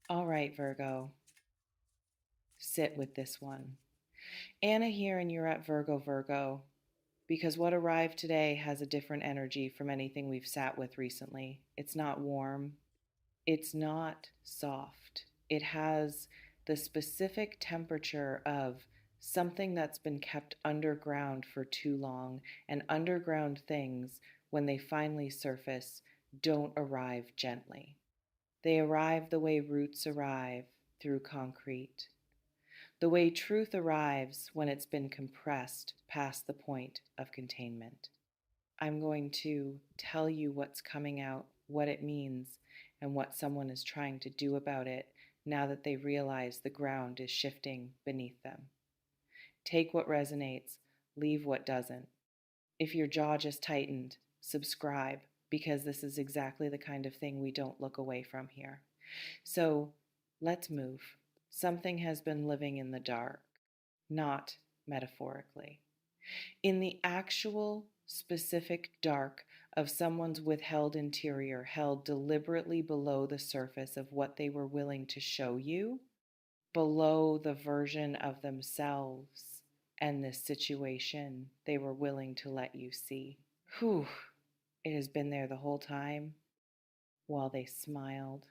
All right, Virgo, sit with this one. Anna here, and you're at Virgo, because what arrived today has a different energy from anything we've sat with recently. It's not warm, it's not soft. It has the specific temperature of something that's been kept underground for too long, and underground things, when they finally surface, don't arrive gently. They arrive the way roots arrive, through concrete. The way truth arrives when it's been compressed past the point of containment. I'm going to tell you what's coming out, what it means, and what someone is trying to do about it now that they realize the ground is shifting beneath them. Take what resonates, leave what doesn't. If your jaw just tightened, subscribe, because this is exactly the kind of thing we don't look away from here. So let's move. Something has been living in the dark, not metaphorically. In the actual specific dark of someone's withheld interior, held deliberately below the surface of what they were willing to show you, below the version of themselves and this situation they were willing to let you see. Whew, it has been there the whole time, while they smiled,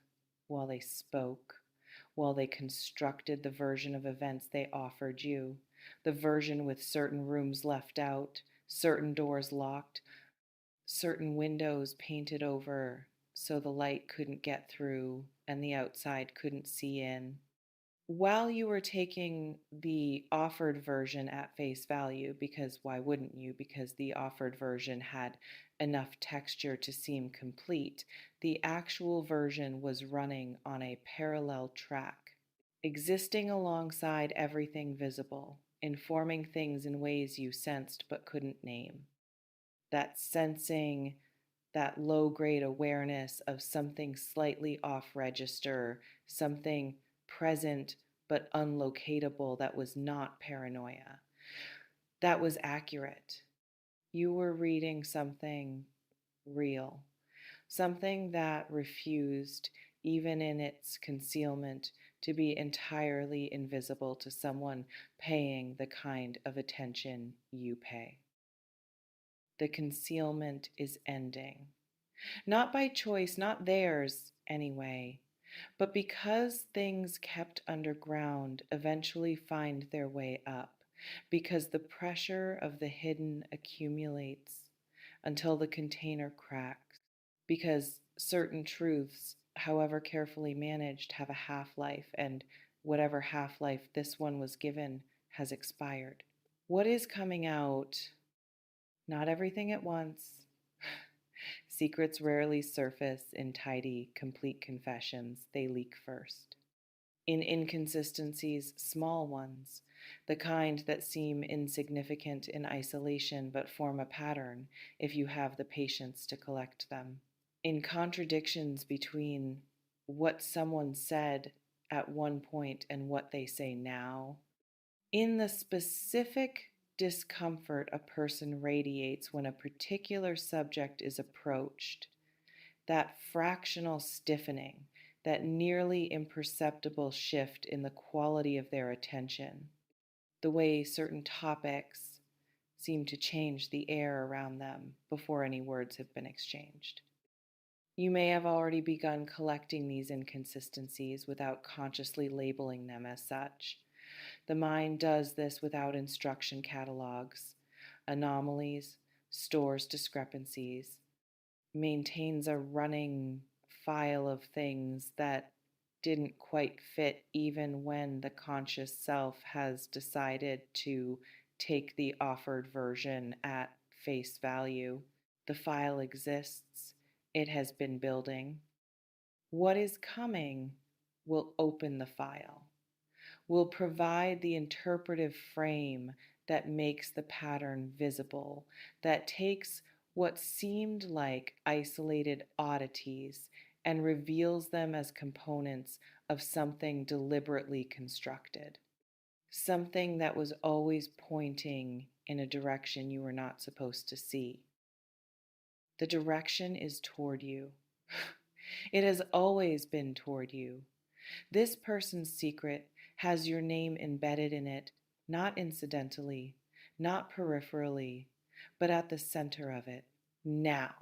while they spoke, while they constructed the version of events they offered you, the version with certain rooms left out, certain doors locked, certain windows painted over so the light couldn't get through and the outside couldn't see in. While you were taking the offered version at face value, because why wouldn't you? Because the offered version had enough texture to seem complete, the actual version was running on a parallel track, existing alongside everything visible, informing things in ways you sensed but couldn't name. That sensing, that low grade awareness of something slightly off register, something present but unlocatable that was not paranoia. That was accurate. You were reading something real, something that refused, even in its concealment, to be entirely invisible to someone paying the kind of attention you pay. The concealment is ending. Not by choice, not theirs anyway, but because things kept underground eventually find their way up, because the pressure of the hidden accumulates until the container cracks, because certain truths, however carefully managed, have a half life, and whatever half life this one was given has expired. What is coming out? Not everything at once. Secrets rarely surface in tidy, complete confessions, they leak first. In inconsistencies, small ones, the kind that seem insignificant in isolation but form a pattern if you have the patience to collect them. In contradictions between what someone said at one point and what they say now, in the specific discomfort a person radiates when a particular subject is approached, that fractional stiffening, that nearly imperceptible shift in the quality of their attention, the way certain topics seem to change the air around them before any words have been exchanged. You may have already begun collecting these inconsistencies without consciously labeling them as such. The mind does this without instruction catalogs, anomalies, stores discrepancies, maintains a running file of things that didn't quite fit even when the conscious self has decided to take the offered version at face value. The file exists, it has been building. What is coming will open the file, will provide the interpretive frame that makes the pattern visible, that takes what seemed like isolated oddities and reveals them as components of something deliberately constructed, something that was always pointing in a direction you were not supposed to see. The direction is toward you. It has always been toward you. This person's secret has your name embedded in it, not incidentally, not peripherally, but at the center of it. Now,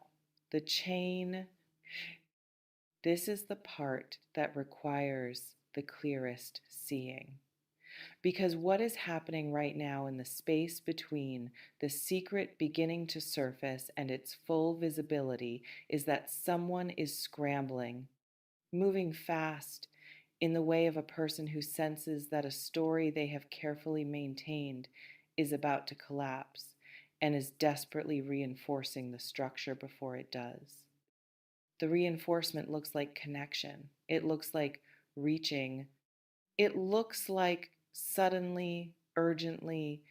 the chain, this is the part that requires the clearest seeing. Because what is happening right now in the space between the secret beginning to surface and its full visibility is that someone is scrambling, moving fast in the way of a person who senses that a story they have carefully maintained is about to collapse and is desperately reinforcing the structure before it does. The reinforcement looks like connection. It looks like reaching. It looks like suddenly, urgently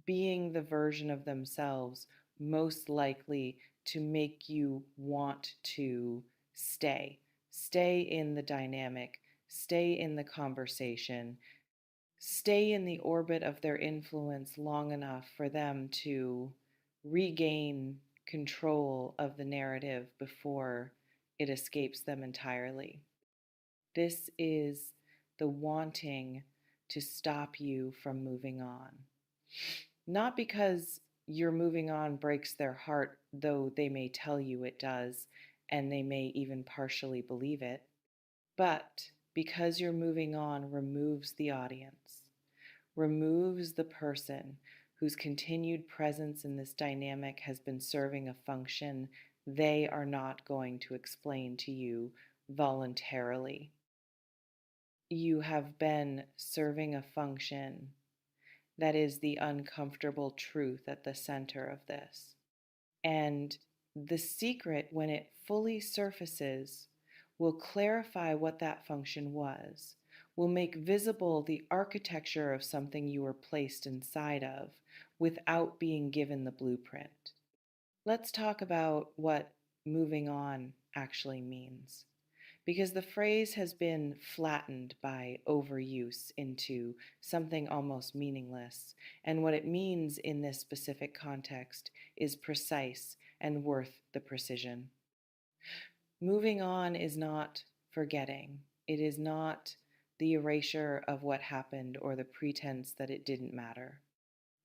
being the version of themselves most likely to make you want to stay. Stay in the dynamic, stay in the conversation, stay in the orbit of their influence long enough for them to regain control of the narrative before it escapes them entirely. This is the wanting to stop you from moving on. Not because your moving on breaks their heart, though they may tell you it does, and they may even partially believe it, but because your moving on removes the audience, removes the person whose continued presence in this dynamic has been serving a function they are not going to explain to you voluntarily. You have been serving a function that is the uncomfortable truth at the center of this. And the secret, when it fully surfaces, will clarify what that function was, will make visible the architecture of something you were placed inside of without being given the blueprint. Let's talk about what moving on actually means, because the phrase has been flattened by overuse into something almost meaningless, and what it means in this specific context is precise and worth the precision. Moving on is not forgetting, it is not the erasure of what happened or the pretense that it didn't matter.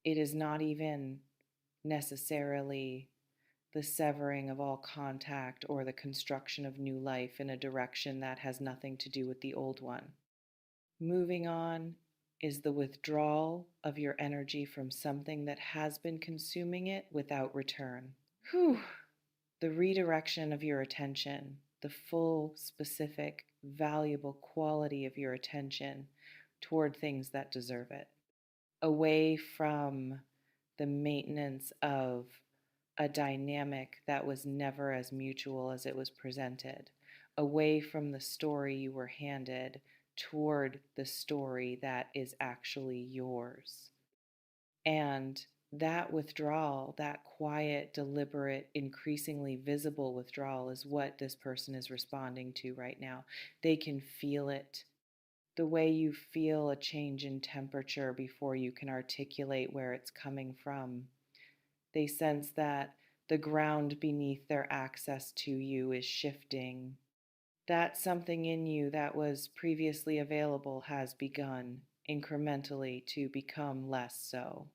It is not even necessarily the severing of all contact or the construction of new life in a direction that has nothing to do with the old one. Moving on is the withdrawal of your energy from something that has been consuming it without return. Whew. The redirection of your attention, the full, specific, valuable quality of your attention toward things that deserve it. Away from the maintenance of a dynamic that was never as mutual as it was presented, away from the story you were handed toward the story that is actually yours. And that withdrawal, that quiet, deliberate, increasingly visible withdrawal is what this person is responding to right now. They can feel it. The way you feel a change in temperature before you can articulate where it's coming from. They sense that the ground beneath their access to you is shifting. That something in you that was previously available has begun incrementally to become less so.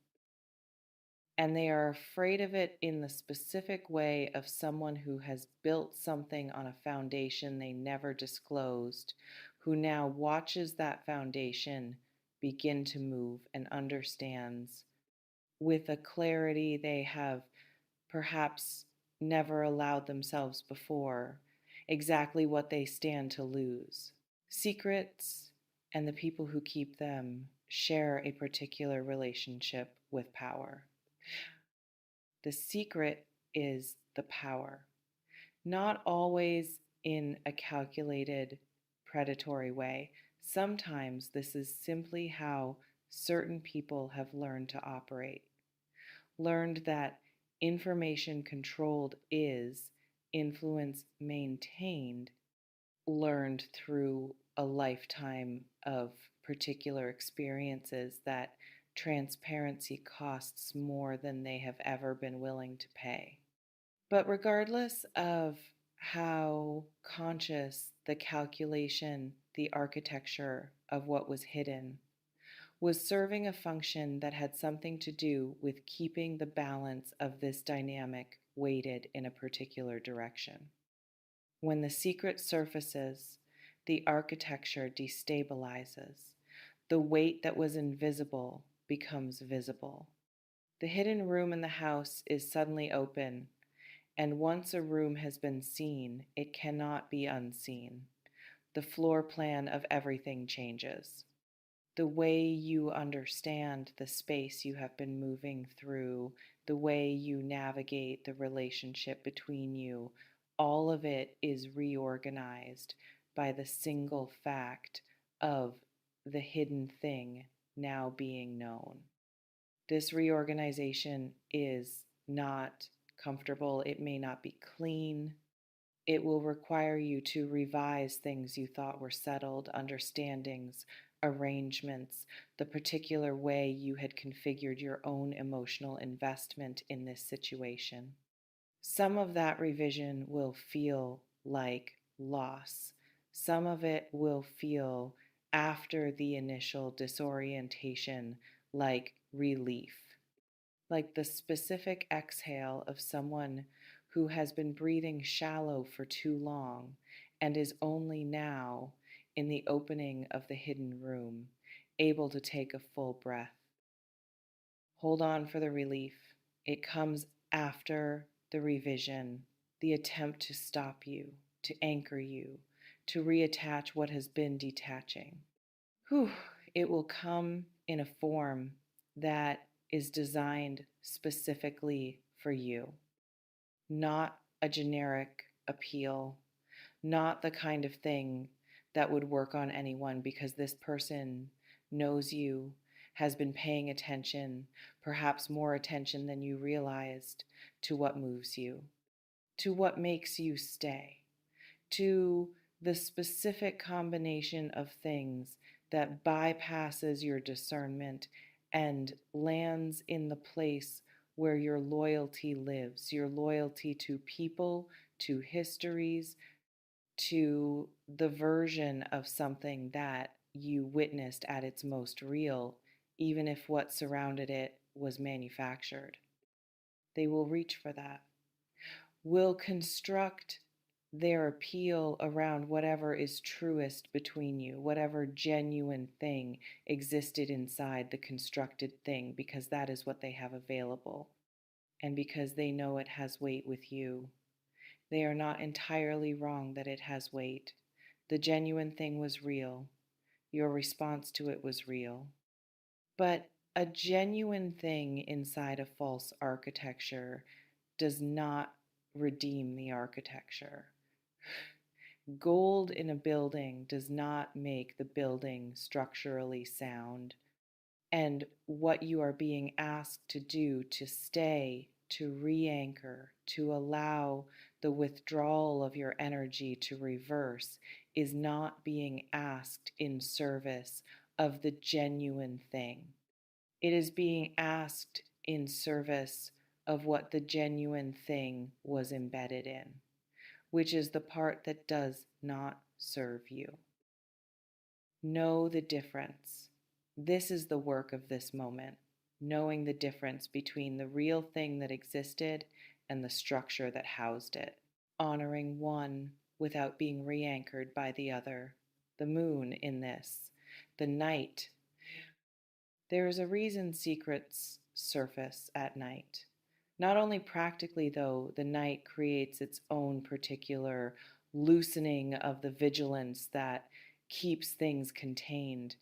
And they are afraid of it in the specific way of someone who has built something on a foundation they never disclosed, who now watches that foundation begin to move and understands with a clarity they have perhaps never allowed themselves before exactly what they stand to lose. Secrets and the people who keep them share a particular relationship with power. The secret is the power, not always in a calculated, predatory way. Sometimes this is simply how certain people have learned to operate, learned that information controlled is influence maintained, learned through a lifetime of particular experiences that transparency costs more than they have ever been willing to pay. But regardless of how conscious the calculation, the architecture of what was hidden, was serving a function that had something to do with keeping the balance of this dynamic weighted in a particular direction. When the secret surfaces, the architecture destabilizes. The weight that was invisible becomes visible. The hidden room in the house is suddenly open, and once a room has been seen, it cannot be unseen. The floor plan of everything changes. The way you understand the space you have been moving through, the way you navigate the relationship between you, all of it is reorganized by the single fact of the hidden thing now being known. This reorganization is not comfortable. It may not be clean. It will require you to revise things you thought were settled, understandings, arrangements, the particular way you had configured your own emotional investment in this situation. Some of that revision will feel like loss. Some of it will feel, after the initial disorientation, like relief, like the specific exhale of someone who has been breathing shallow for too long and is only now, in the opening of the hidden room, able to take a full breath. Hold on for the relief. It comes after the revision, the attempt to stop you, to anchor you, to reattach what has been detaching. Whew, it will come in a form that is designed specifically for you, not a generic appeal, not the kind of thing that would work on anyone because this person knows you, has been paying attention, perhaps more attention than you realized, to what moves you, to what makes you stay, to the specific combination of things that bypasses your discernment and lands in the place where your loyalty lives, your loyalty to people, to histories, to the version of something that you witnessed at its most real, even if what surrounded it was manufactured. They will reach for that, will construct their appeal around whatever is truest between you, whatever genuine thing existed inside the constructed thing, because that is what they have available, and because they know it has weight with you. They are not entirely wrong that it has weight. The genuine thing was real. Your response to it was real. But a genuine thing inside a false architecture does not redeem the architecture. Gold in a building does not make the building structurally sound. And what you are being asked to do, to stay, to re-anchor, to allow the withdrawal of your energy to reverse, is not being asked in service of the genuine thing. It is being asked in service of what the genuine thing was embedded in, which is the part that does not serve you. Know the difference. This is the work of this moment, knowing the difference between the real thing that existed and the structure that housed it, honoring one without being re-anchored by the other. The moon in this, the night. There is a reason secrets surface at night. Not only practically, though, the night creates its own particular loosening of the vigilance that keeps things contained,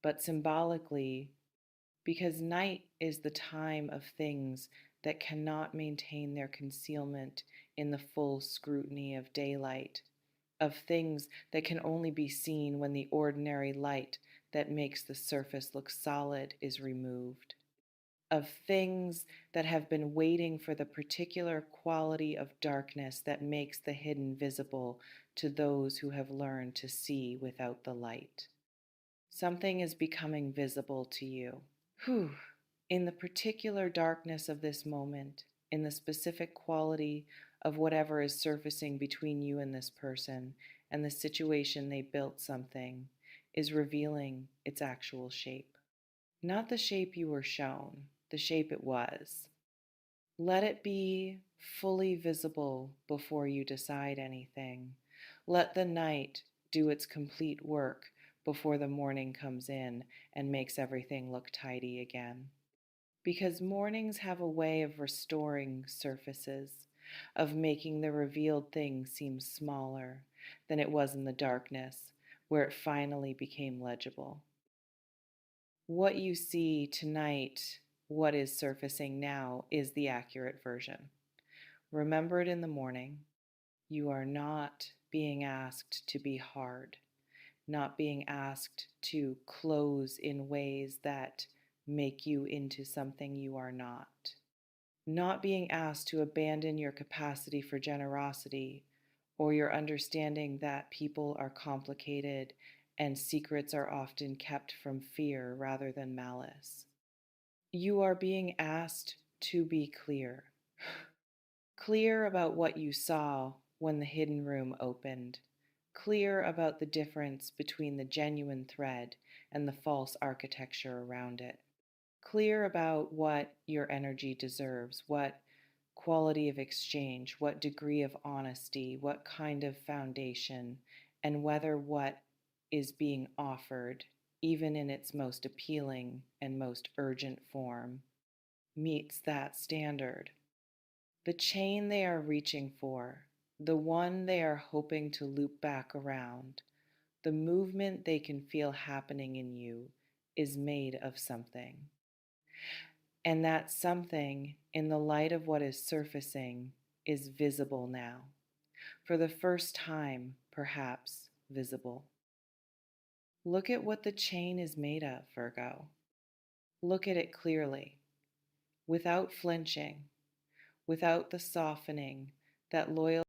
but symbolically, because night is the time of things that cannot maintain their concealment in the full scrutiny of daylight, of things that can only be seen when the ordinary light that makes the surface look solid is removed, of things that have been waiting for the particular quality of darkness that makes the hidden visible to those who have learned to see without the light. Something is becoming visible to you. Whew. In the particular darkness of this moment, in the specific quality of whatever is surfacing between you and this person, and the situation they built something is revealing its actual shape. Not the shape you were shown, the shape it was. Let it be fully visible before you decide anything. Let the night do its complete work before the morning comes in and makes everything look tidy again. Because mornings have a way of restoring surfaces, of making the revealed thing seem smaller than it was in the darkness, where it finally became legible. What you see tonight, what is surfacing now, is the accurate version. Remember it in the morning. You are not being asked to be hard, not being asked to close in ways that make you into something you are not being asked to abandon your capacity for generosity or your understanding that people are complicated and secrets are often kept from fear rather than malice. You are being asked to be clear. Clear about what you saw when the hidden room opened. Clear about the difference between the genuine thread and the false architecture around it. Clear about what your energy deserves, what quality of exchange, what degree of honesty, what kind of foundation, and whether what is being offered, even in its most appealing and most urgent form, meets that standard. The chain they are reaching for, the one they are hoping to loop back around, the movement they can feel happening in you is made of something. And that something, in the light of what is surfacing, is visible now. For the first time, perhaps visible. Look at what the chain is made of, Virgo. Look at it clearly, without flinching, without the softening that loyal